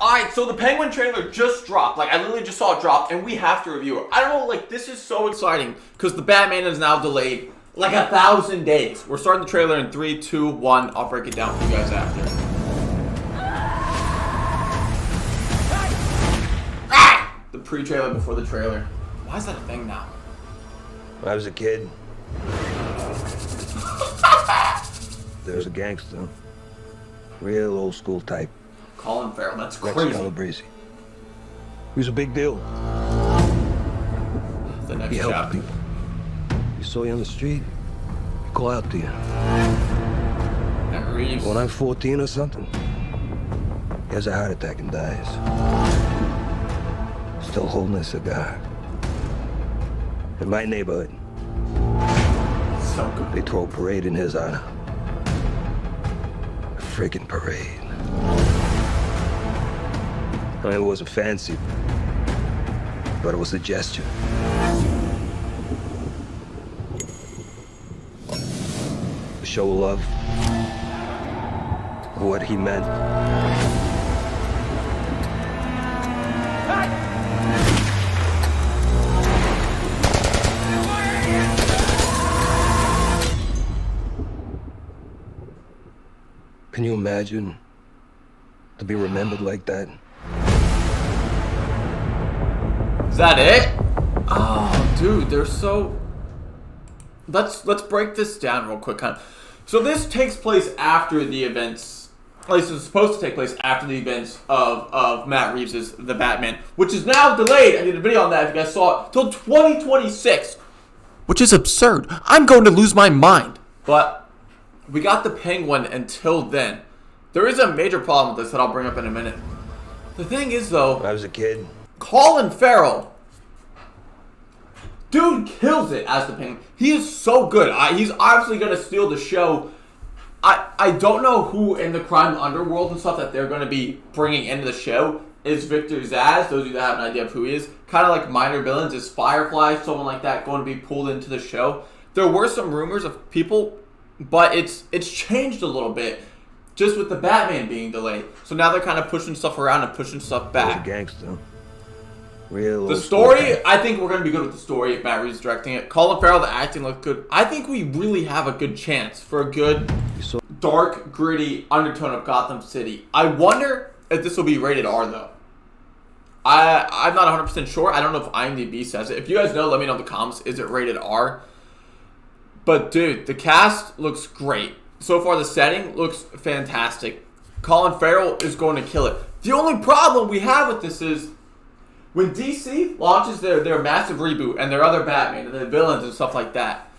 Alright, so the Penguin trailer just dropped. Like, I literally just saw it drop, and we have to review it. I don't know, like, this is so exciting, because the Batman is now delayed, like, 1,000 days. We're starting the trailer in 3, 2, 1. I'll break it down for you guys after. The pre-trailer before the trailer. Why is that a thing now? When I was a kid, there was a gangster. Real old school type. Colin Farrell, that's Rex crazy. Calabrese. He was a big deal. The next He helped chapter. people. You saw you on the street, he call out to you. That Reeves. When I'm 14 or something, he has a heart attack and dies. Still holding a cigar. In my neighborhood, So good. they throw a parade in his honor. A freaking parade. I mean, it wasn't fancy, but it was a gesture. A show of love for what he meant. Can you imagine to be remembered like that? Is that it? Oh, dude, they're so... Let's break this down real quick, kind of. So this takes place after the events... At least it's supposed to take place after the events of Matt Reeves' The Batman, which is now delayed. I did a video on that if you guys saw it, till 2026. Which is absurd. I'm going to lose my mind. But we got the Penguin until then. There is a major problem with this that I'll bring up in a minute. The thing is, though... When I was a kid, Colin Farrell, dude, kills it as the Penguin. He is so good. He's obviously going to steal the show. I don't know who in the crime underworld and stuff that they're going to be bringing into the show. Is Victor Zsasz, those of you that have an idea of who he is, kind of like minor villains. Is Firefly, someone like that, going to be pulled into the show? There were some rumors of people, but it's changed a little bit. Just with the Batman being delayed. So now they're kind of pushing stuff around and pushing stuff he was a back. gangster. Real The old school story, type. I think we're going to be good with the story if Matt Reeves is directing it. Colin Farrell, the acting looked good. I think we really have a good chance for a good, dark, gritty undertone of Gotham City. I wonder if this will be rated R, though. I'm not 100% sure. I don't know if IMDb says it. If you guys know, let me know in the comments. Is it rated R? But, dude, the cast looks great. So far, the setting looks fantastic. Colin Farrell is going to kill it. The only problem we have with this is when DC launches their massive reboot and their other Batman and the villains and stuff like that,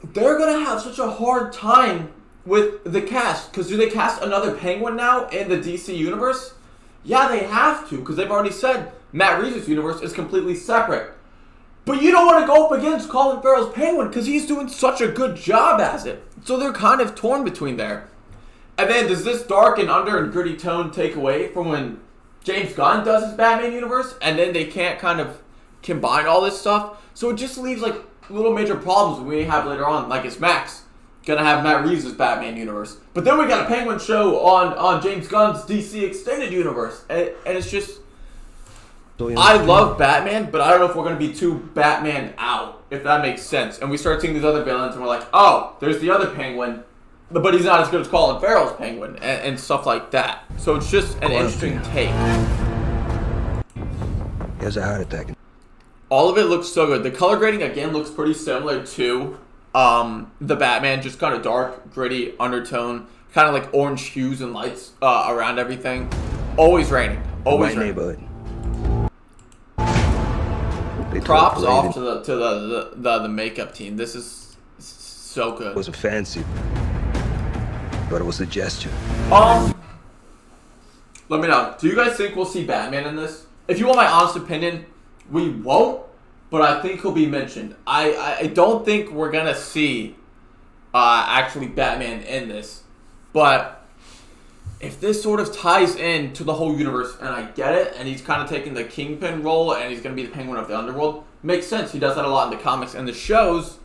they're going to have such a hard time with the cast. Because do they cast another Penguin now in the DC universe? Yeah, they have to, because they've already said Matt Reeves' universe is completely separate. But you don't want to go up against Colin Farrell's Penguin because he's doing such a good job as it. So they're kind of torn between there. And then does this dark and under and gritty tone take away from when James Gunn does his Batman universe? And then they can't kind of combine all this stuff? So it just leaves like little major problems we have later on. Like, is Max going to have Matt Reeves' Batman universe? But then we got a Penguin show on James Gunn's DC Extended Universe. And it's just... I love Batman, but I don't know if we're going to be too Batman out, if that makes sense. And we start seeing these other villains, and we're like, oh, there's the other Penguin, but he's not as good as Colin Farrell's Penguin, and stuff like that. So it's just an interesting take. He has a heart attack. All of it looks so good. The color grading, again, looks pretty similar to the Batman, just kind of dark, gritty, undertone, kind of like orange hues and lights around everything. Always raining. Always My raining. neighborhood. Props off to the makeup team. This is so good. It wasn't fancy, but it was a gesture. Let me know. Do you guys think we'll see Batman in this? If you want my honest opinion, we won't, but I think he'll be mentioned. I don't think we're gonna see actually Batman in this, but if this sort of ties in to the whole universe, and I get it, and he's kind of taking the Kingpin role, and he's going to be the Penguin of the Underworld, makes sense. He does that a lot in the comics and the shows,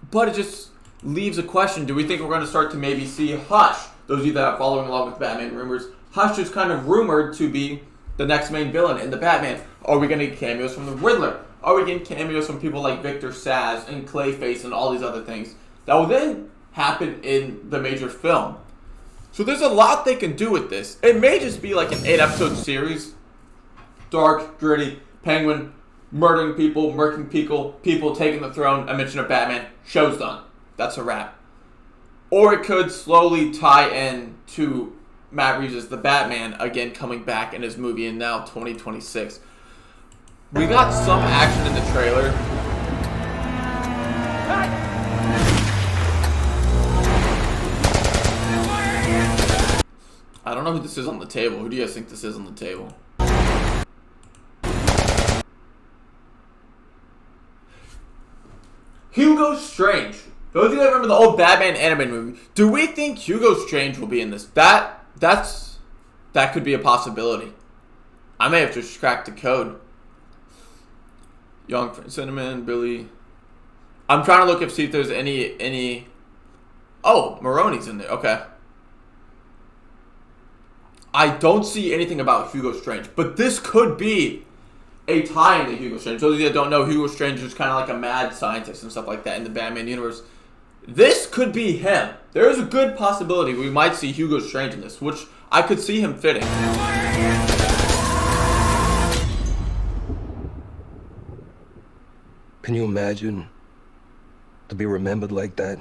but it just leaves a question. Do we think we're going to start to maybe see Hush? Those of you that are following along with Batman rumors, Hush is kind of rumored to be the next main villain in the Batman. Are we going to get cameos from the Riddler? Are we getting cameos from people like Victor Saz and Clayface and all these other things that will then happen in the major film? So there's a lot they can do with this. It may just be like an 8-episode series. Dark, gritty, Penguin murdering people, murking people taking the throne, a mention of Batman, show's done. That's a wrap. Or it could slowly tie in to Matt Reeves' The Batman, again coming back in his movie in now 2026. We got some action in the trailer. I don't know who this is on the table. Who do you guys think this is on the table? Hugo Strange. Those of you that remember the old Batman animated movie, do we think Hugo Strange will be in this? That could be a possibility. I may have just cracked the code. Young Cinnamon, Billy. I'm trying to look see if there's any. Oh, Maroney's in there. Okay. I don't see anything about Hugo Strange, but this could be a tie into Hugo Strange. Those of you that don't know, Hugo Strange is kind of like a mad scientist and stuff like that in the Batman universe. This could be him. There is a good possibility we might see Hugo Strange in this, which I could see him fitting. Can you imagine to be remembered like that?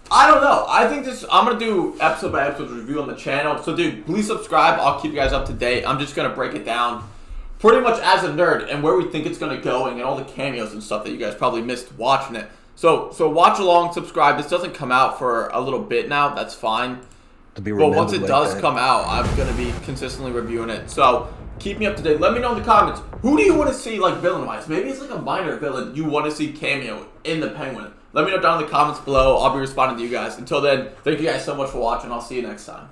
I don't know. I think I'm going to do episode by episode review on the channel. So, dude, please subscribe. I'll keep you guys up to date. I'm just going to break it down pretty much as a nerd and where we think it's going to go and all the cameos and stuff that you guys probably missed watching it. So watch along, subscribe. This doesn't come out for a little bit now. That's fine. But once it does come out, I'm going to be consistently reviewing it. So keep me up to date. Let me know in the comments. Who do you want to see, like, villain-wise? Maybe it's like a minor villain you want to see cameo in the Penguin. Let me know down in the comments below. I'll be responding to you guys. Until then, thank you guys so much for watching. I'll see you next time.